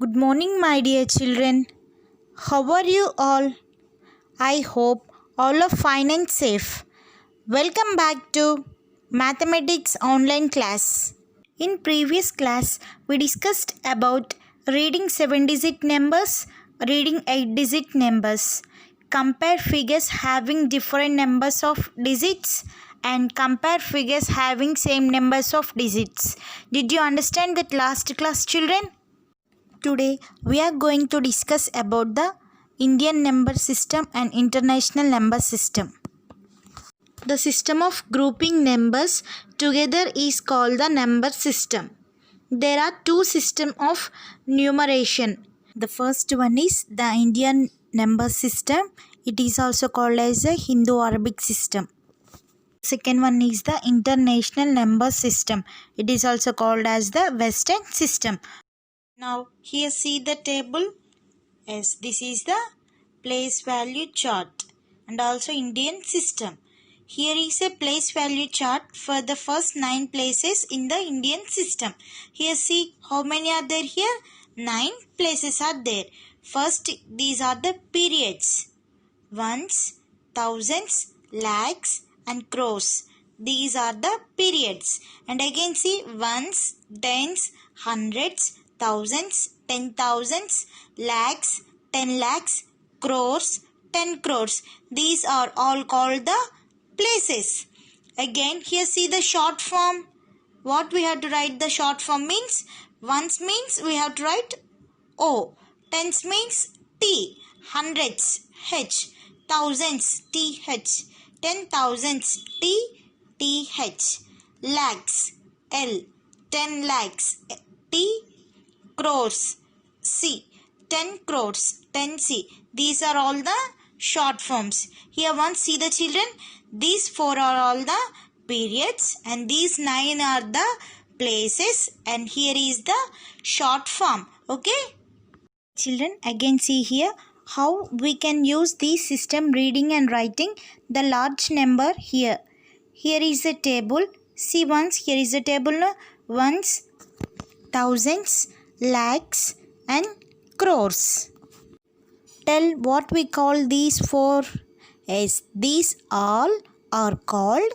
Good morning, my dear children. How are you all? I hope all are fine and safe. Welcome back to Mathematics Online class. In previous class, we discussed about reading 7-digit numbers, reading 8-digit numbers, compare figures having different numbers of digits and compare figures having same numbers of digits. Did you understand that last class, children? Today we are going to discuss about the Indian number system and international number system. The system of grouping numbers together is called the number system. There are two systems of numeration. The first one is the Indian number system. It is also called as the Hindu-Arabic system. Second one is the international number system. It is also called as the Western system. Now here see the table. Yes, this is the place value chart and also Indian system. Here is a place value chart for the first 9 places in the Indian system. Here see how many are there here? 9 places are there. First, these are the periods. Ones, thousands, lakhs and crores. These are the periods. And again see ones, tens, hundreds, thousands, 10,000s, lakhs, 10 lakhs, crores, 10 crores. These are all called the places. Again here see the short form. What we have to write the short form means? Ones means we have to write O. Tens means T. Hundreds H. Thousands TH. 10,000s TH. Lakhs L. 10 lakhs T. Crores C. 10 crores 10C. These are all the short forms. Here once see the children. These 4 are all the periods and these 9 are the places and here is the short form. Okay. Children, again see here how we can use this system reading and writing the large number here. Here is the table. See once here is the table. Ones, thousands, lakhs and crores. Tell what we call these 4. Yes, these all are called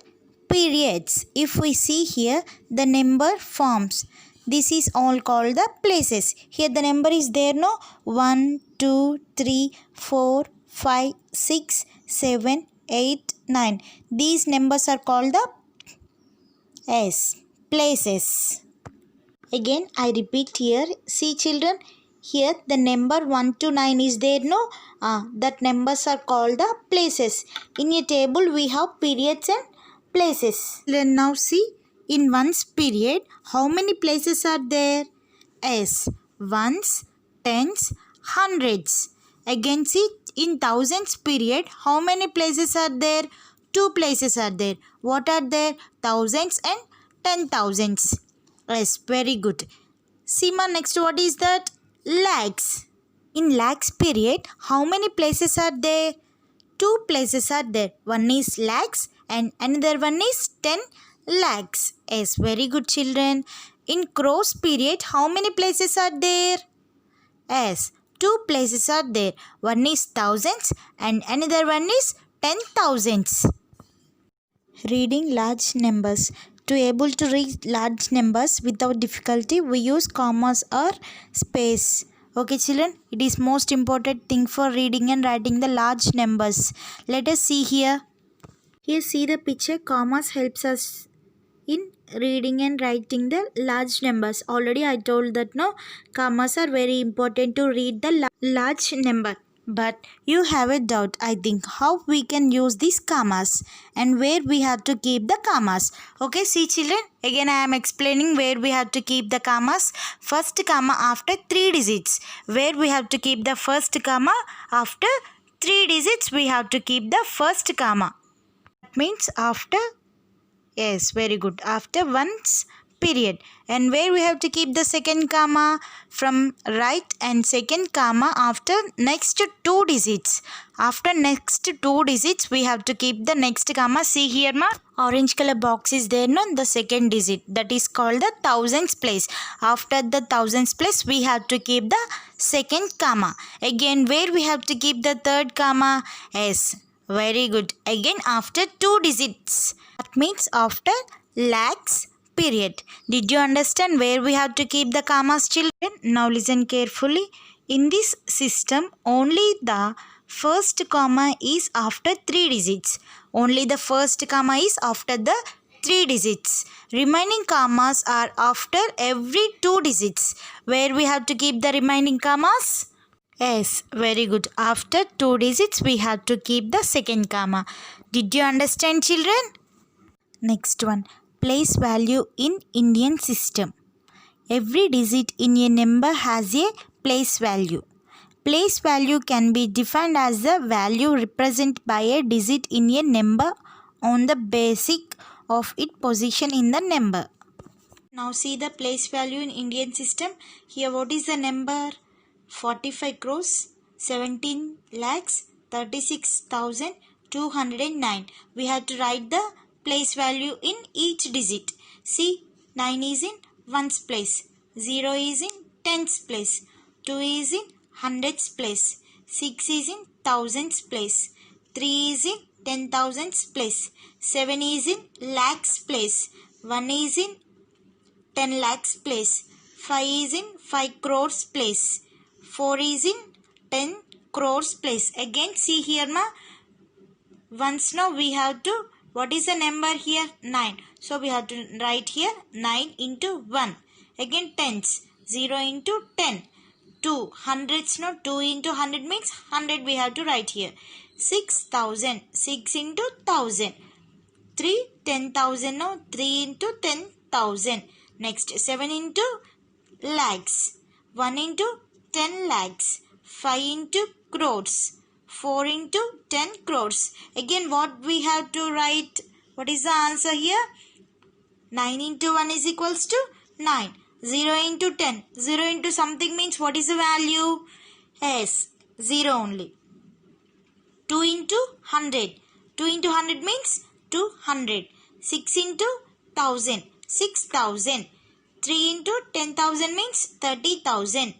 periods. If we see here the number forms, this is all called the places. Here the number is there, no? 1, 2, 3, 4, 5, 6, 7, 8, 9. These numbers are called the places. Again I repeat here. See children, here the number 1 to 9 is there, no? That numbers are called the places. In a table we have periods and places. Then now see in ones period how many places are there? Yes, ones, tens, hundreds. Again see in thousands period how many places are there? 2 places are there. What are there? Thousands and 10,000s. Yes, very good. Seema, next what is that? Lakhs. In lakhs period, how many places are there? 2 places are there. One is lakhs and another one is 10 lakhs. Yes, very good children. In crores period, how many places are there? Yes, 2 places are there. One is thousands and another one is 10,000s. Reading large numbers. To able to read large numbers without difficulty, we use commas or space. Okay children, it is most important thing for reading and writing the large numbers. Let us see here. Here see the picture. Commas helps us in reading and writing the large numbers. Already I told that no, commas are very important to read the large number. But you have a doubt, I think, how we can use these commas and where we have to keep the commas. Okay, see children, again I am explaining where we have to keep the commas. First comma after 3 digits. Where we have to keep the first comma after 3 digits, we have to keep the first comma. That means after, yes, very good. After ones period. And where we have to keep the second comma? From right and second comma after next two digits. After next two digits we have to keep the next comma. See here ma, orange color box is there, no, the second digit, that is called the thousands place. After the thousands place we have to keep the second comma. Again where we have to keep the third comma? Yes, very good. Again after two digits, that means after lakhs period. Did you understand where we have to keep the commas, children? Now listen carefully. In this system only the first comma is after three digits. Only the first comma is after the three digits. Remaining commas are after every two digits. Where we have to keep the remaining commas? Yes, very good. After two digits we have to keep the second comma. Did you understand, children? Next one, place value in Indian system. Every digit in a number has a place value. Place value can be defined as the value represented by a digit in a number on the basis of its position in the number. Now see the place value in Indian system. Here what is the number? 45 crores, 17 lakhs, 36,209. We have to write the place value in each digit. See, 9 is in ones place, 0 is in tens place, 2 is in hundreds place, 6 is in thousands place, 3 is in 10,000s place, 7 is in lakhs place, 1 is in 10 lakhs place, 5 is in 5 crores place, 4 is in 10 crores place. Again see here ma, once now we have to, what is the number here? 9. So we have to write here 9 into 1. Again tens, 0 into 10. 2 hundreds, no, 2 into 100 means 100 we have to write here. 6,000, 6 into 1000. 3, 10,000, no, 3 into 10,000. Next 7 into lakhs. 1 into 10 lakhs. 5 into crores. 4 into 10 crores. Again what we have to write? What is the answer here? 9 into 1 is equals to 9. 0 into 10. 0 into something means what is the value? Yes, 0 only. 2 into 100. 2 into 100 means 200. 6 into 1000. 6,000. 3 into 10,000 means 30,000.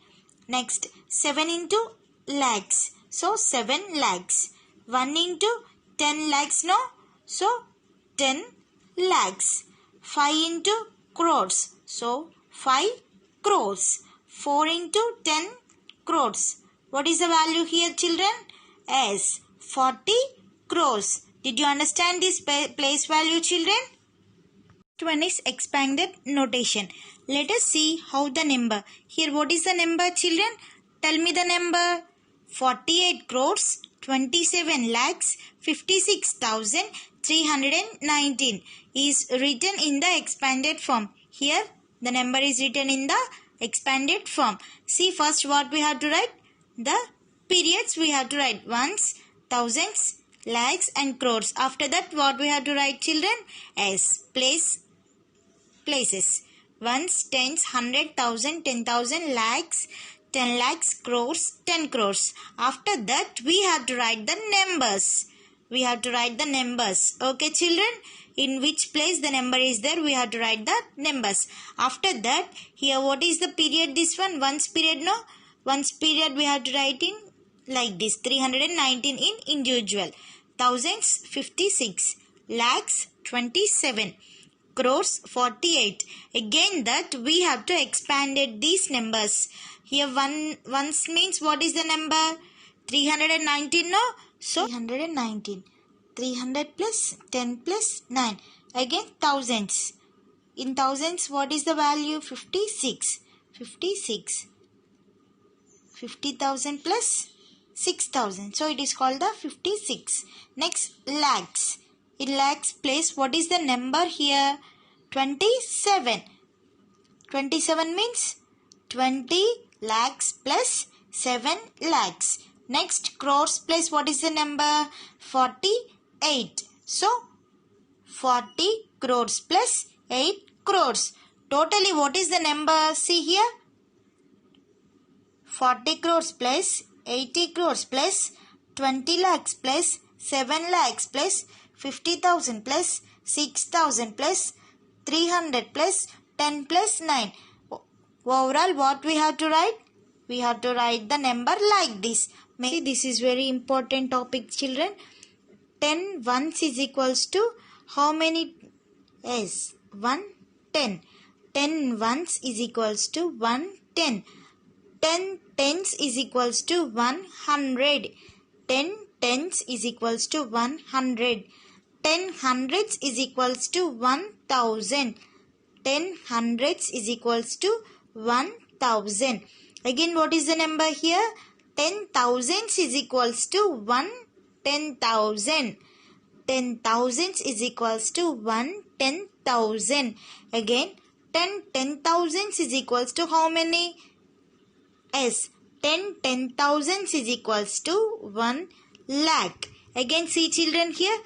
Next 7 into lakhs. So 7 lakhs. 1 into 10 lakhs, no? So 10 lakhs. 5 into crores. So 5 crores. 4 into 10 crores. What is the value here, children? Yes, 40 crores. Did you understand this place value, children? Next one is expanded notation. Let us see how the number. Here what is the number, children? Tell me the number. 48 crores, 27 lakhs, 56,319 is written in the expanded form. Here the number is written in the expanded form. See first what we have to write? The periods we have to write. Ones, thousands, lakhs and crores. After that what we have to write, children? As places. Ones, tens, 100,000, 10,000, lakhs, 10 lakhs, crores, 10 crores. After that we have to write the numbers. We have to write the numbers. Okay children? In which place the number is there, we have to write the numbers. After that, here what is the period? This one, ones period, no? Ones period we have to write in like this. 319 in individual. Thousands, 56. Lakhs, 27. Crores, 48. Again that we have to expand these numbers. Here ones means what is the number? 319, no? So 319. 300 plus 10 plus 9. Again thousands. In thousands what is the value? 56. 56. 50,000 plus 6,000. So it is called the 56. Next lakhs. In lakhs place what is the number here? 27. 27 means 20 lakhs plus 7 lakhs. Next crores place what is the number? 48. So 40 crores plus 8 crores. Totally what is the number? See here. 40 crores plus 80 crores plus 20 lakhs plus 7 lakhs plus 50,000 plus 6,000 plus 300 plus 10 plus 9. Overall, what we have to write? We have to write the number like this. See, this is very important topic, children. 10 ones is equals to how many? Yes, 1 10. 10 ones is equals to 1 10. 10 tens is equals to 100. 10 tens is equals to 100. 10 hundreds is equals to 1000. 10 hundreds is equals to 1000. Again, what is the number here? 10 thousands is equals to 1 10,000. 10 thousands is equals to 1 10,000. Again, 10 thousands is equals to how many? Yes, 10 thousands is equals to 1 lakh. Again, see children here.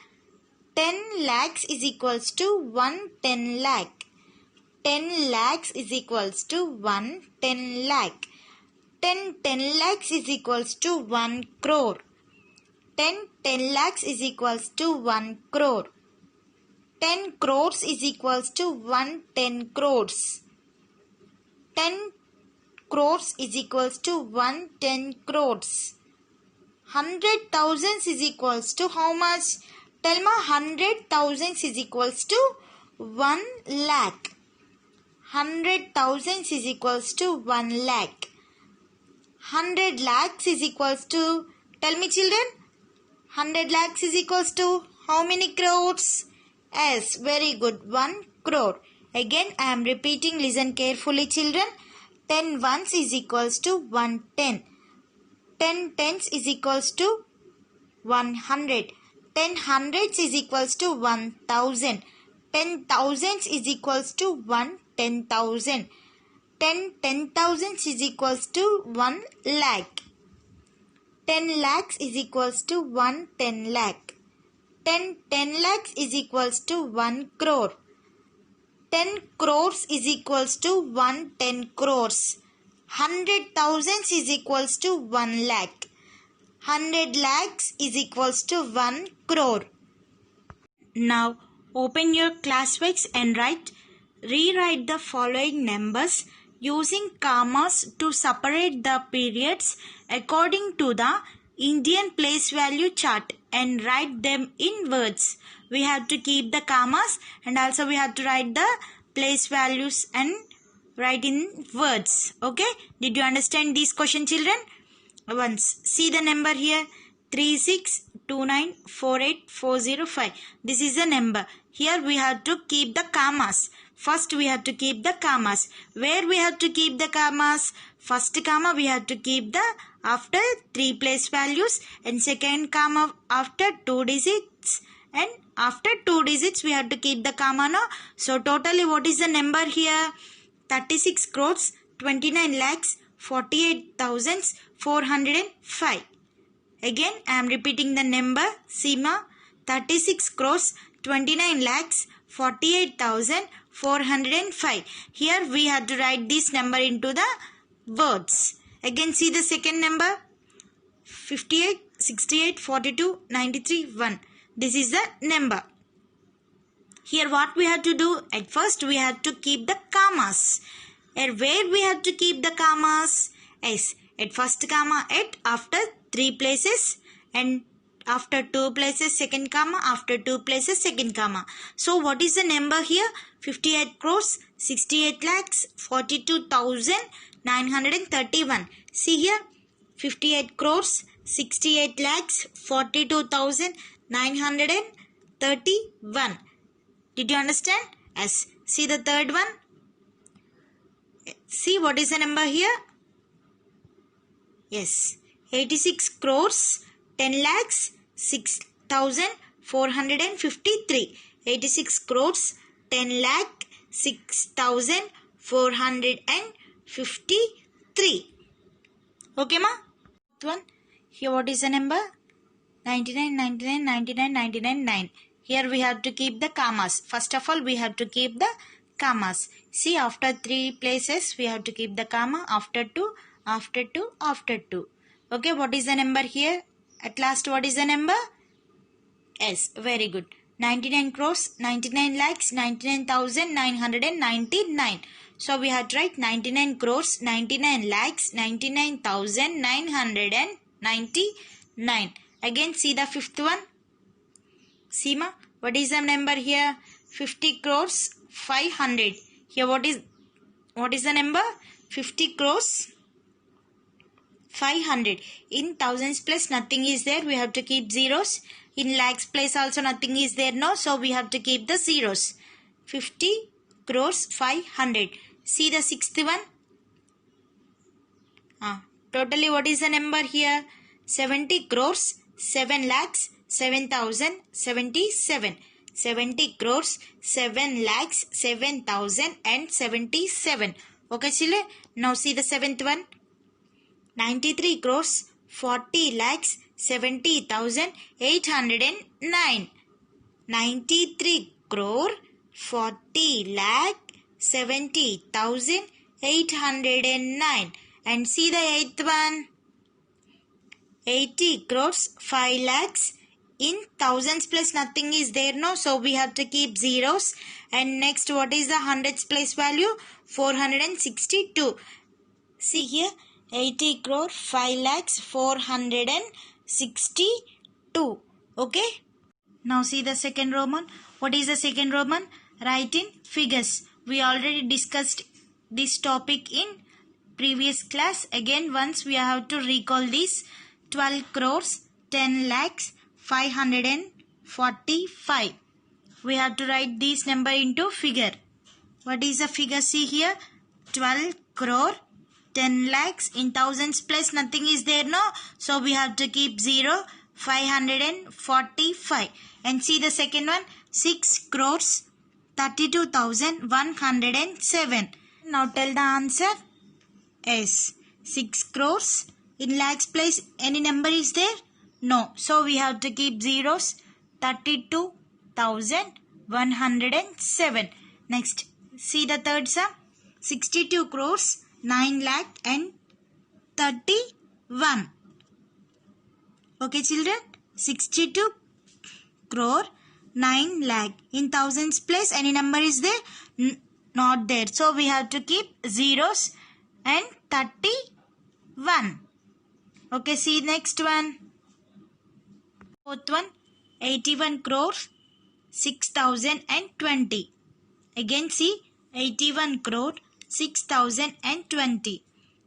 10 lakhs is equals to 1 10 lakh. 10 lakhs is equals to 1 10 lakh. 10 lakhs is equals to 1 crore. 10 lakhs is equals to 1 crore. 10 crores is equals to 1 10 crores. 10 crores is equals to 1 10 crores. 100 thousands is equals to how much? Tell me, 100 thousands is equals to 1 lakh. 100 thousands is equals to 1 lakh. 100 lakhs is equals to, tell me children, 100 lakhs is equals to how many crores? Yes, very good, 1 crore. Again, I am repeating, listen carefully children. 10 ones is equals to 110. 10 tens is equals to 100. 10 hundreds is equals to 1000. 10 thousands is equals to 1 10,000. 10 thousands is equals to 1 lakh. 10 lakhs is equals to 1 10 lakh. 10 lakhs is equals to 1 crore. 10 crores is equals to 1 10 crores. 100 thousands is equals to 1 lakh. 100 lakhs is equals to 1 crore. Now open your class works and rewrite the following numbers using commas to separate the periods according to the Indian place value chart and write them in words. We have to keep the commas and also we have to write the place values and write in words. Okay? Did you understand this question, children? Once see the number here, 362948405. This is the number. Here we have to keep the commas. First we have to keep the commas. Where we have to keep the commas? First comma we have to keep the after 3 place values and second comma after 2 digits and after 2 digits we have to keep the comma now. So totally what is the number here? 36 crores 29 lakhs 48,405. Again I am repeating the number. Seema, 36 crores 29 lakhs 48,405. Here we have to write this number into the words. Again see the second number, 58, 68, 42, 93, 1. This is the number. Here what we have to do? At first we have to keep the commas. And where we have to keep the commas? Yes, at first comma, at after 3 places and after 2 places second comma, after 2 places second comma. So what is the number here? 58 crores 68 lakhs 42,931. See here, 58 crores 68 lakhs 42,931. Did you understand? Yes. See the third one. See what is the number here? Yes, 86 crores 10 lakhs 6,453. 86 crores 10 lakh 6,453. Okay ma? One. Here what is the number? 99, 99, 99, 99, 9. Here we have to keep the commas. First of all we have to keep the commas. See, after 3 places we have to keep the comma, after 2, after 2, after 2. Okay, what is the number here? At last, what is the number? Yes, very good. 99 crores, 99 lakhs, 99,999. So we have to write 99 crores, 99 lakhs, 99,999. Again, see the fifth one. Seema, what is the number here? 50 crores, 500. Here what is the number? 50 crores, 500. In thousands place nothing is there. We have to keep zeros. In lakhs place also nothing is there. No. So we have to keep the zeros. 50 crores, 500. See the sixth one. Totally what is the number here? 70 crores, 7 lakhs, 7,077. 70 crores, 7 lakhs, 7,077. Okay, children. Now see the seventh one. 93 crores, 40 lakhs, 70,809. 93 crore, 40 lakh, 70,809. And see the eighth one. 80 crores, 5 lakhs. In thousands place nothing is there, no. So we have to keep zeros. And next, what is the hundreds place value? 462. See here. 80 crore, 5 lakhs, 462. Okay. Now see the second Roman. What is the second Roman? Write in figures. We already discussed this topic in previous class. Again, once we have to recall this. 12 crores, 10 lakhs, 545. We have to write this number into figure. What is the figure? See here. 12 crore, 10 lakhs. In thousands place nothing is there, no. So we have to keep 0. 545. And see the second one. 6 crores, 32,107. Now tell the answer. Yes. 6 crores. In lakhs place any number is there? No. So we have to keep zeros. 32,107. Next. See the third sum. 62 crores, 9 lakh and 31. Okay, children. 62 crore, 9 lakh. In thousands place any number is there? Not there. So we have to keep zeros and 31. Okay, see next one. Fourth one. 81 crores, 6,020. Again see 81 crore, 6,020.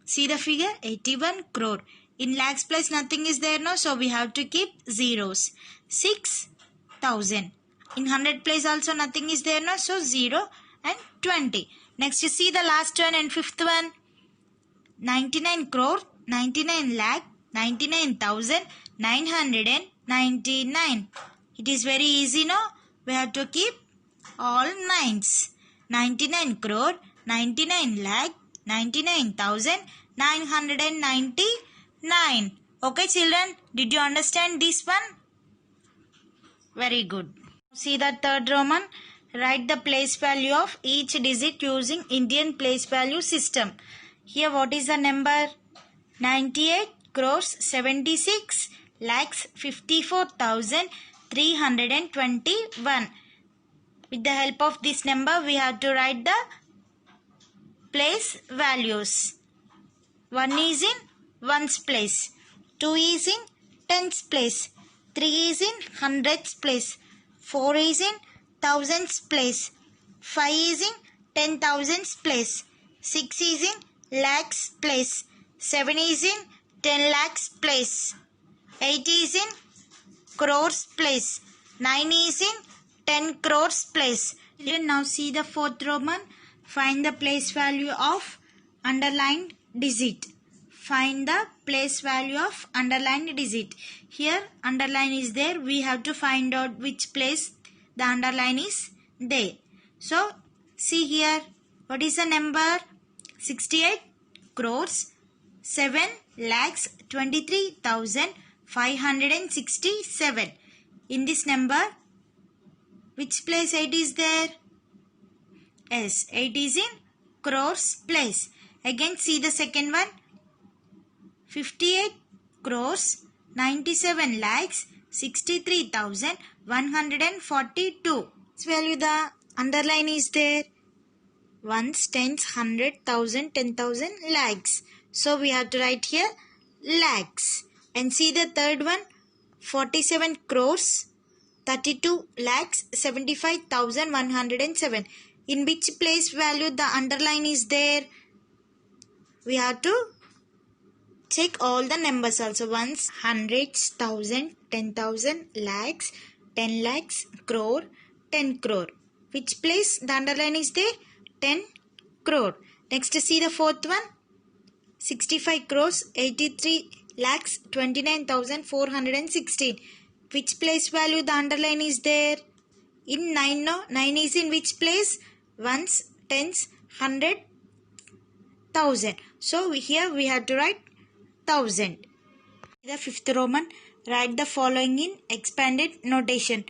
See the figure? 81 crore. In lakhs place nothing is there, no. So we have to keep zeros. 6,000. In 100 place also nothing is there, no. So 0 and 20. Next you see the last one and fifth one. 99 crore, 99 lakh, 99,999. It is very easy, no. We have to keep all nines. 99 crore, 99 lakh, 99,999. Okay, children. Did you understand this one? Very good. See the third Roman. Write the place value of each digit using Indian place value system. Here what is the number? 98 crores, 76 lakhs, 54,321. With the help of this number, we have to write the place values. 1 is in ones place. 2 is in tens place. 3 is in hundreds place. 4 is in thousands place. 5 is in 10,000s place. 6 is in lakhs place. 7 is in 10 lakhs place. 8 is in crores place. 9 is in 10 crores place. Now see the fourth Roman. Find the place value of underlined digit. Find the place value of underlined digit. Here underline is there. We have to find out which place the underline is there. So see here. What is the number? 68 crores, 7 lakhs, 23,567. In this number, which place 8 is there? Yes, 8 is in crores place. Again see the second one. 58 crores 97 lakhs 63,142. This value the underline is there. Ones, tens, 100,000, 10,000 lakhs. So we have to write here lakhs. And see the third one. 47 crores 32 lakhs 75,107. In which place value the underline is there? We have to check all the numbers also. Ones, hundreds, thousand, 10,000, lakhs, 10 lakhs, crore, 10 crore. Which place the underline is there? 10 crore. Next see the fourth one. 65 crores 83 lakhs 29,416. Which place value the underline is there? In 9, no? 9 is in which place? Ones, tens, 100, 1000. So here we have to write 1000. The fifth Roman, write the following in expanded notation.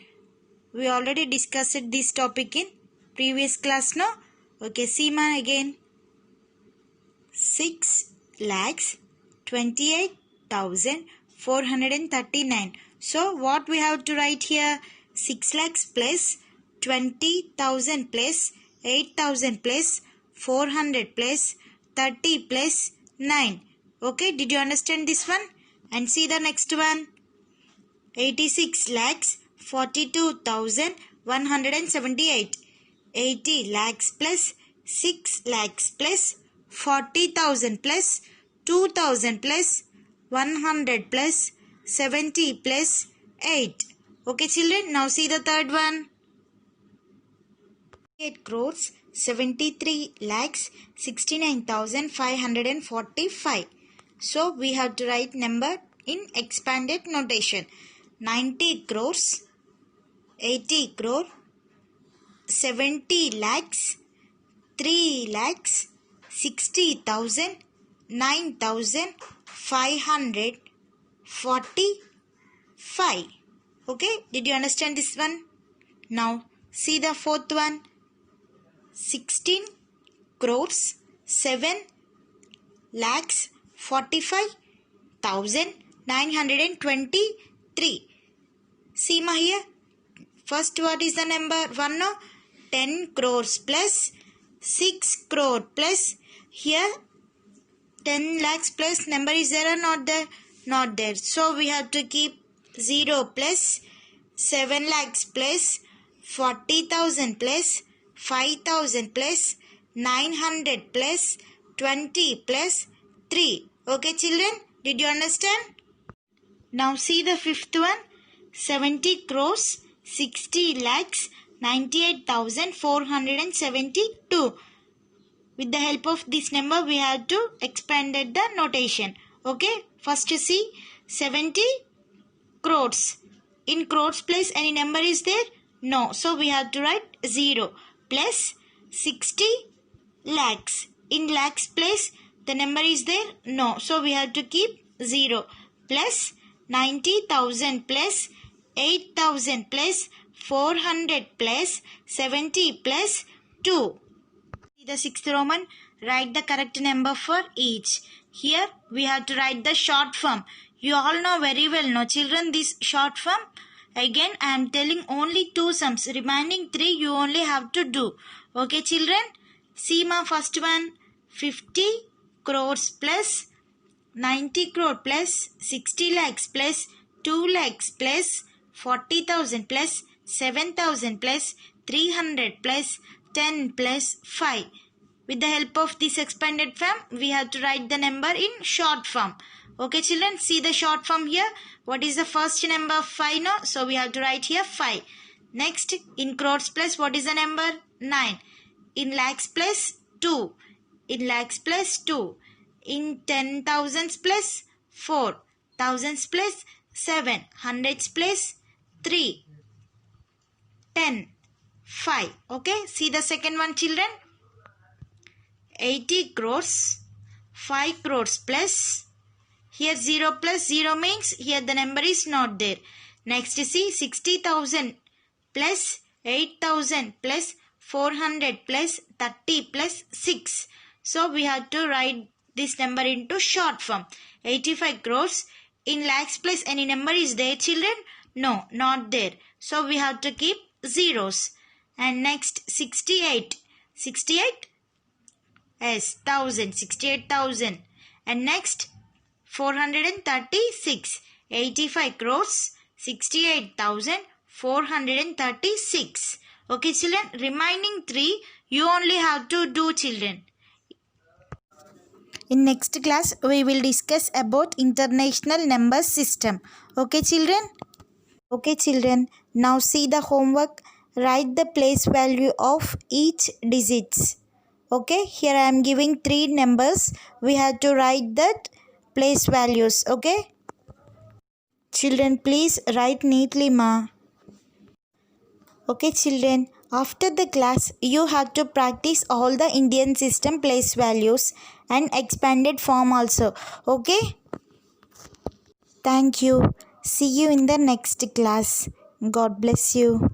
We already discussed this topic in previous class, no? Okay, see ma again. 6 lakhs 28,439. So what we have to write here? 6 lakhs plus 20,000 plus 8,000 plus 400 plus 30 plus 9. Okay, did you understand this one? And see the next one. 86 lakhs 42,178. 80 lakhs plus 6 lakhs plus 40,000 plus 2,000 plus 100 plus 70 plus 8. Okay children, now see the third one. 8 crores 73 lakhs 69,545. So we have to write number in expanded notation. 90 crores 80 crore 70 lakhs 3 lakhs 60,000 9,545. Okay, did you understand this one? Now see the fourth one. 16 crores 7 lakhs 45,923. See ma here. First what is the number? 1 no? 10 crores plus 6 crore plus here 10 lakhs plus number is there or not there? Not there. So we have to keep 0 plus 7 lakhs plus 40,000 plus 5,000 plus 900 plus 20 plus 3. Okay children, did you understand? Now see the fifth one. 70 crores 60 lakhs 98,472. With the help of this number we have to expand the notation. Okay, first see 70 crores. In crores place any number is there? No. So we have to write 0 plus 60 lakhs. In lakhs place the number is there? No. So we have to keep 0 plus 90,000 plus 8,000 plus 400 plus 70 plus 2. The sixth Roman, write the correct number for each. Here we have to write the short form. You all know very well, no children, this short form. Again I am telling only 2 sums. Remaining 3 you only have to do. Okay children. See my first one. 50 crores plus 90 crore plus 60 lakhs plus 2 lakhs plus 40,000 plus 7,000 plus 300 plus 10 plus 5. With the help of this expanded form, we have to write the number in short form. Okay children, see the short form here. What is the first number? 5 no? So we have to write here 5. Next, in crores plus what is the number? 9. In lakhs plus 2. In lakhs plus 2. In 10,000s plus 4. Thousands plus 7. Hundreds plus 3. 10. 5. Okay, see the second one children. 80 crores 5 crores plus, here 0 plus 0 means here the number is not there. Next see 60,000 plus 8,000 plus 400 plus 30 plus 6. So we have to write this number into short form. 85 crores. In lakhs plus any number is there, children? No, not there. So we have to keep zeros. And next 68. 68? Yes, 1000. 68,000. And next 436. 85 crores. 68,436. Okay, children. Remaining 3 you only have to do, children. In next class, we will discuss about international number system. Okay, children? Okay, children. Now see the homework. Write the place value of each digits. Okay, here I am giving 3 numbers. We have to write that place values. Okay? Children, please write neatly, ma. Okay, children. After the class, you have to practice all the Indian system place values and expanded form also. Okay? Thank you. See you in the next class. God bless you.